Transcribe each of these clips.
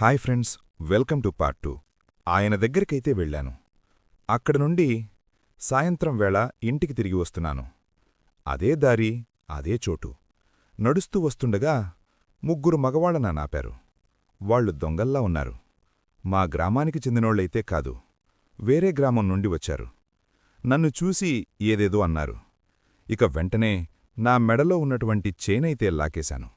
Hi friends, welcome to part 2. ఆయన దగ్గరికైతే వెళ్ళాను. అక్కడి నుండి సాయంత్రం వేళ ఇంటికి తిరిగి వస్తున్నాను. అదే దారి, అదే చోటు. నడుస్తూ వస్తుండగా ముగ్గురు మగవాళ్ళ నాపారు. వాళ్లు దొంగల్లా ఉన్నారు. మా గ్రామానికి చెందినోళ్లైతే కాదు, వేరే గ్రామం నుండి వచ్చారు. నన్ను చూసి ఏదేదో అన్నారు. ఇక వెంటనే నా మెడలో ఉన్నటువంటి చైనైతే లాకేశాను.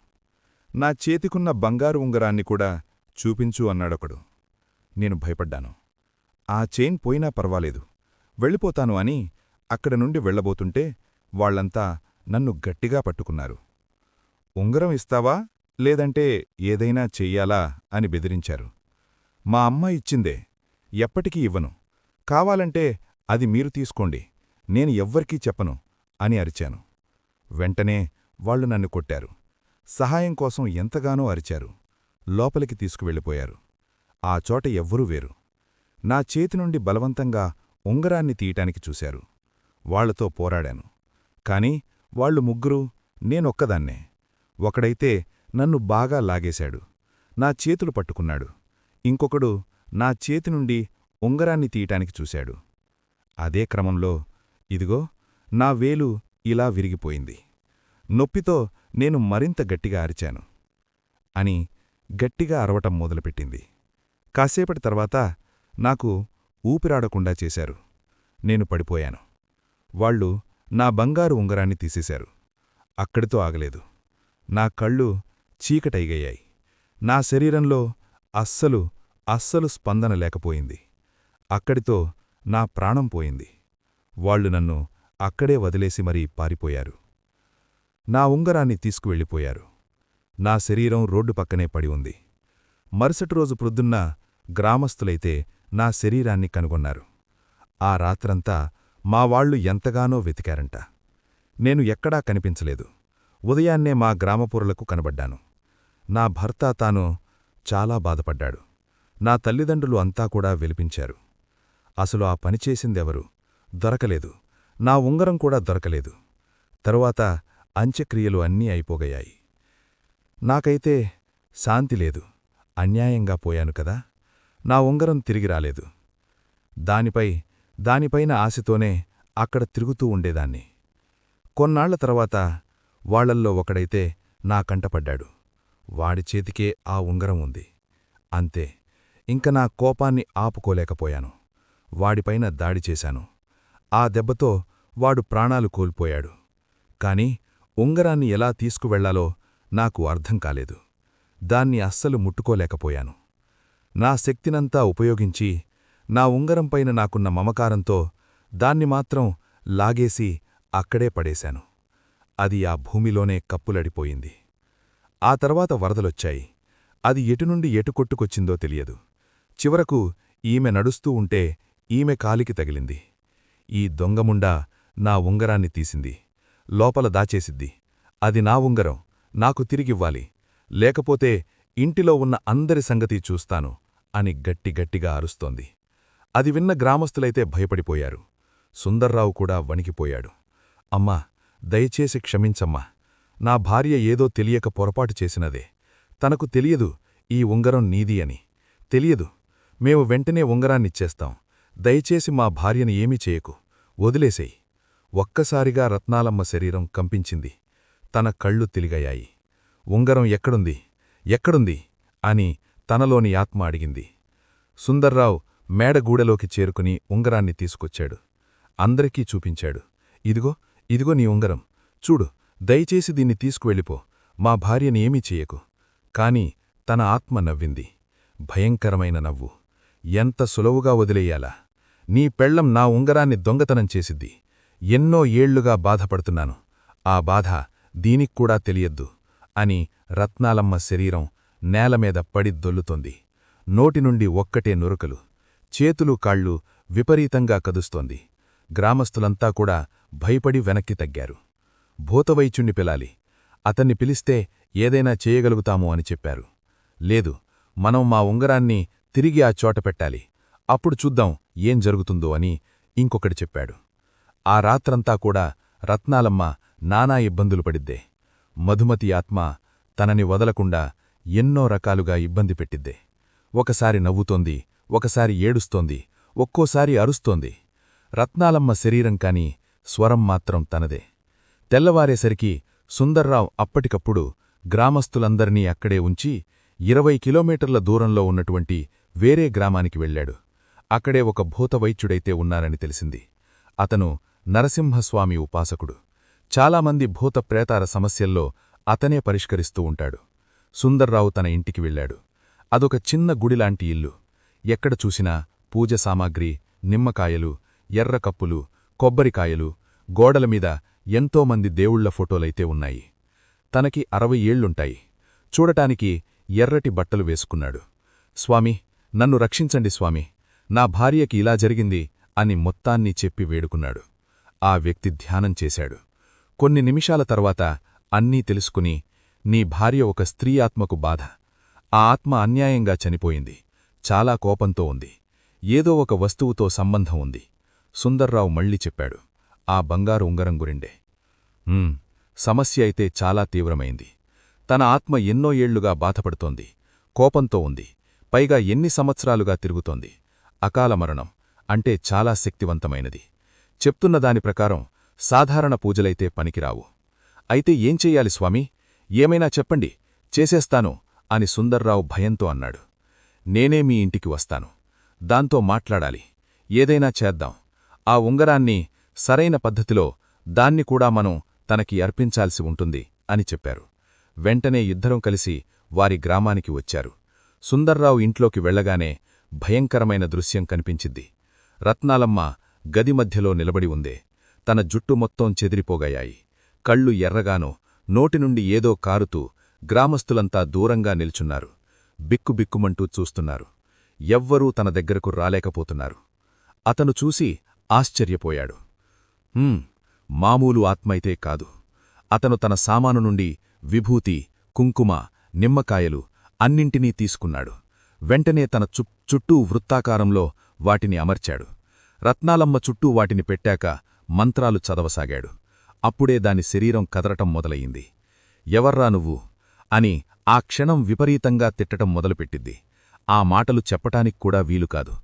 నా చేతికున్న బంగారు ఉంగరాన్ని కూడా చూపించు అన్నాడొకడు. నేను భయపడ్డాను. ఆ చైన్ పోయినా పర్వాలేదు, వెళ్ళిపోతాను అని అక్కడ నుండి వెళ్లబోతుంటే వాళ్లంతా నన్ను గట్టిగా పట్టుకున్నారు. ఉంగరం ఇస్తావా, లేదంటే ఏదైనా చెయ్యాలా అని బెదిరించారు. మా అమ్మ ఇచ్చిందే, ఎప్పటికీ ఇవ్వను. కావాలంటే అది మీరు తీసుకోండి, నేను ఎవ్వరికీ చెప్పను అని అరిచాను. వెంటనే వాళ్లు నన్ను కొట్టారు. సహాయం కోసం ఎంతగానో అరిచారు. లోపలికి తీసుకువెళ్ళిపోయారు. ఆ చోట ఎవ్వరూ వేరు. నా చేతినుండి బలవంతంగా ఉంగరాన్ని తీయటానికి చూశారు. వాళ్లతో పోరాడాను. కాని వాళ్లు ముగ్గురూ, నేనొక్కదాన్నే. ఒకడైతే నన్ను బాగా లాగేశాడు, నా చేతులు పట్టుకున్నాడు. ఇంకొకడు నా చేతినుండి ఉంగరాన్ని తీయటానికి చూశాడు. అదే క్రమంలో ఇదిగో నా వేలు ఇలా విరిగిపోయింది. నొప్పితో నేను మరింత గట్టిగా అరిచాను. అని గట్టిగా అరవటం మొదలుపెట్టింది. కాసేపటి తర్వాత నాకు ఊపిరాడకుండా చేశారు. నేను పడిపోయాను. వాళ్లు నా బంగారు ఉంగరాన్ని తీసేశారు. అక్కడితో ఆగలేదు. నా కళ్ళు చీకటైగయ్యాయి. నా శరీరంలో అస్సలు స్పందన లేకపోయింది. అక్కడితో నా ప్రాణం పోయింది. వాళ్లు నన్ను అక్కడే వదిలేసి మరీ పారిపోయారు. నా ఉంగరాన్ని తీసుకువెళ్ళిపోయారు. నా శరీరం రోడ్డు పక్కనే పడి ఉంది. మరుసటి రోజు ప్రొద్దున్న గ్రామస్థులైతే నా శరీరాన్ని కనుగొన్నారు. ఆ రాత్రంతా మా వాళ్లు ఎంతగానో వెతికారంట. నేను ఎక్కడా కనిపించలేదు. ఉదయాన్నే మా గ్రామపురులకు కనబడ్డాను. నా భర్త తాను చాలా బాధపడ్డాడు. నా తల్లిదండ్రులు అంతా కూడా వెలిపించారు. అసలు ఆ పనిచేసిందెవరు? దొరకలేదు. నా ఉంగరం కూడా దొరకలేదు. తరువాత అంత్యక్రియలు అన్నీ అయిపోగయాయి. నాకైతే శాంతి లేదు. అన్యాయంగా పోయాను కదా. నా ఉంగరం తిరిగి రాలేదు. దానిపైన ఆశతోనే అక్కడ తిరుగుతూ ఉండేదాన్ని. కొన్నాళ్ల తర్వాత వాళ్లల్లో ఒకడైతే నా కంటపడ్డాడు. వాడి చేతికే ఆ ఉంగరం ఉంది. అంతే, ఇంక నా కోపాన్ని ఆపుకోలేకపోయాను. వాడిపైన దాడి చేశాను. ఆ దెబ్బతో వాడు ప్రాణాలు కోల్పోయాడు. కాని ఉంగరాన్ని ఎలా తీసుకువెళ్లాలో నాకు అర్థం కాలేదు. దాన్ని అస్సలు ముట్టుకోలేకపోయాను. నా శక్తినంతా ఉపయోగించి నా ఉంగరంపైన నాకున్న మమకారంతో దాన్ని మాత్రం లాగేసి అక్కడే పడేశాను. అది ఆ భూమిలోనే కప్పులడిపోయింది. ఆ తర్వాత వరదలొచ్చాయి. అది ఎటునుండి ఎటు కొట్టుకొచ్చిందో తెలియదు. చివరకు ఈమె నడుస్తూ ఉంటే ఈమె కాలికి తగిలింది. ఈ దొంగముండా నా ఉంగరాన్ని తీసింది. లోపల దాచేసిద్ది. అది నా ఉంగరం, నాకు తిరిగివ్వాలి, లేకపోతే ఇంటిలో ఉన్న అందరి సంగతి చూస్తాను అని గట్టిగట్టిగా అరుస్తోంది. అది విన్న గ్రామస్థులైతే భయపడిపోయారు. సుందర్రావు కూడా వణికిపోయాడు. అమ్మా, దయచేసి క్షమించమ్మా. నా భార్య ఏదో తెలియక పొరపాటు చేసినదే. తనకు తెలియదు ఈ ఉంగరం నీది అని. తెలియదు. మేము వెంటనే ఉంగరాన్నిచ్చేస్తాం. దయచేసి మా భార్యని ఏమీ చేయకు, వదిలేసేయ్. ఒక్కసారిగా రత్నాలమ్మ శరీరం కంపించింది. తన కళ్ళు తిలిగయాయి. ఉంగరం ఎక్కడుంది, ఎక్కడుంది అని తనలోని ఆత్మ అడిగింది. సుందర్రావు మేడగూడలోకి చేరుకుని ఉంగరాన్ని తీసుకొచ్చాడు. అందరికీ చూపించాడు. ఇదిగో నీ ఉంగరం. చూడు, దయచేసి దీన్ని తీసుకువెళ్ళిపో. మా భార్యని ఏమీ చెయ్యకు. కాని తన ఆత్మ నవ్వింది. భయంకరమైన నవ్వు. ఎంత సులువుగా వదిలేయాలా? నీ పెళ్లం నా ఉంగరాన్ని దొంగతనం చేసిద్ది. ఎన్నో ఏళ్లుగా బాధపడుతున్నాను. ఆ బాధ దీనిక్కూడా తెలియద్దు అని రత్నాలమ్మ శరీరం నేలమీద పడి దొల్లుతోంది. నోటినుండి ఒక్కటే నురకలు. చేతులు కాళ్ళు విపరీతంగా కదుస్తోంది. గ్రామస్థులంతా కూడా భయపడి వెనక్కి తగ్గారు. భూతవైద్యుణ్ణి పిలాలి, అతన్ని పిలిస్తే ఏదైనా చేయగలుగుతాము అని చెప్పారు. లేదు, మనం మా ఉంగరాన్ని తిరిగి ఆ చోట పెట్టాలి. అప్పుడు చూద్దాం ఏం జరుగుతుందో అని ఇంకొకటి చెప్పాడు. ఆ రాత్రంతా కూడా రత్నాలమ్మ నానా ఇబ్బందులు పడిద్దే. మధుమతి ఆత్మ తనని వదలకుండా ఎన్నో రకాలుగా ఇబ్బంది పెట్టిద్దే. ఒకసారి నవ్వుతోంది, ఒకసారి ఏడుస్తోంది, ఒక్కోసారి అరుస్తోంది. రత్నాలమ్మ శరీరం కాని స్వరం మాత్రం తనదే. తెల్లవారేసరికి సుందర్రావు అప్పటికప్పుడు గ్రామస్తులందర్నీ అక్కడే ఉంచి 20 కిలోమీటర్ల దూరంలో ఉన్నటువంటి వేరే గ్రామానికి వెళ్లాడు. అక్కడే ఒక భూతవైద్యుడైతే ఉన్నారని తెలిసింది. అతను నరసింహస్వామి ఉపాసకుడు. చాలామంది భూత ప్రేతాల సమస్యల్లో అతనే పరిష్కరిస్తూ ఉంటాడు. సుందర్రావు తన ఇంటికి వెళ్లాడు. అదొక చిన్న గుడిలాంటి ఇల్లు. ఎక్కడ చూసినా పూజ సామాగ్రి, నిమ్మకాయలు, ఎర్ర కప్పులు, కొబ్బరికాయలు, గోడలమీద ఎంతోమంది దేవుళ్ల ఫోటోలైతే ఉన్నాయి. తనకి 60 ఏళ్లుంటాయి. చూడటానికి ఎర్రటి బట్టలు వేసుకున్నాడు. స్వామి, నన్ను రక్షించండి స్వామి, నా భార్యకి ఇలా జరిగింది అని మొత్తాన్ని చెప్పి వేడుకున్నాడు. ఆ వ్యక్తి ధ్యానం చేశాడు. కొన్ని నిమిషాల తర్వాత అన్నీ తెలుసుకుని, నీ భార్య ఒక స్త్రీ ఆత్మకు బాధ. ఆ ఆత్మ అన్యాయంగా చనిపోయింది. చాలా కోపంతో ఉంది. ఏదో ఒక వస్తువుతో సంబంధం ఉంది. సుందర్రావు మళ్ళీ చెప్పాడు. ఆ బంగారు ఉంగరం గురిండే. సమస్య అయితే చాలా తీవ్రమైంది. తన ఆత్మ ఎన్నో ఏళ్లుగా బాధపడుతోంది. కోపంతో ఉంది. పైగా ఎన్ని సంవత్సరాలుగా తిరుగుతోంది. అకాల మరణం అంటే చాలా శక్తివంతమైనది. చెప్తున్న దాని ప్రకారం సాధారణ పూజలైతే పనికిరావు. అయితే ఏం చెయ్యాలి స్వామీ? ఏమైనా చెప్పండి, చేసేస్తాను అని సుందర్రావు భయంతో అన్నాడు. నేనే మీ ఇంటికి వస్తాను. దాంతో మాట్లాడాలి. ఏదైనా చేద్దాం. ఆ ఉంగరాన్ని సరైన పద్ధతిలో దాన్ని కూడా మనం తనకి అర్పించాల్సి ఉంటుంది అని చెప్పారు. వెంటనే ఇద్దరం కలిసి వారి గ్రామానికి వచ్చారు. సుందర్రావు ఇంట్లోకి వెళ్లగానే భయంకరమైన దృశ్యం కనిపించింది. రత్నాలమ్మ గది మధ్యలో నిలబడి ఉందే. తన జుట్టు మొత్తం చెదిరిపోగాయాయి. కళ్ళు ఎర్రగానో, నోటినుండి ఏదో కారుతూ గ్రామస్తులంతా దూరంగా నిల్చున్నారు. బిక్కుబిక్కుమంటూ చూస్తున్నారు. ఎవ్వరూ తన దగ్గరకు రాలేకపోతున్నారు. అతను చూసి ఆశ్చర్యపోయాడు. మామూలు ఆత్మైతే కాదు. అతను తన సామాను నుండి విభూతి, కుంకుమ, నిమ్మకాయలు అన్నింటినీ తీసుకున్నాడు. వెంటనే తన చుట్టూ వృత్తాకారంలో వాటిని అమర్చాడు. రత్నాలమ్మ చుట్టూ వాటిని పెట్టాక మంత్రాలు చదవసాగాడు. అప్పుడే దాని శరీరం కదలటం మొదలయింది. ఎవర్రా నువ్వు అని ఆ క్షణం విపరీతంగా తిట్టటం మొదలుపెట్టింది. ఆ మాటలు చెప్పటానికి కూడా వీలుకాదు.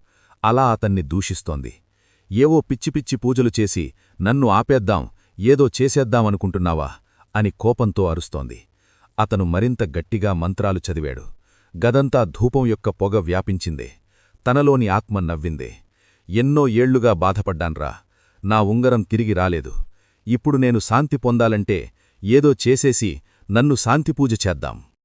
అలా అతన్ని దూషిస్తోంది. ఏవో పిచ్చిపిచ్చి పూజలు చేసి నన్ను ఆపేద్దాం, ఏదో చేసేద్దామనుకుంటున్నావా అని కోపంతో అరుస్తోంది. అతను మరింత గట్టిగా మంత్రాలు చదివాడు. గదంతా ధూపం యొక్క పొగ వ్యాపించిందే. తనలోని ఆత్మ నవ్విందే. ఎన్నో ఏళ్లుగా బాధపడ్డాన్రా. నా ఉంగరం తిరిగి రాలేదు. ఇప్పుడు నేను శాంతి పొందాలంటే ఏదో చేసేసి నన్ను శాంతిపూజ చేద్దాం.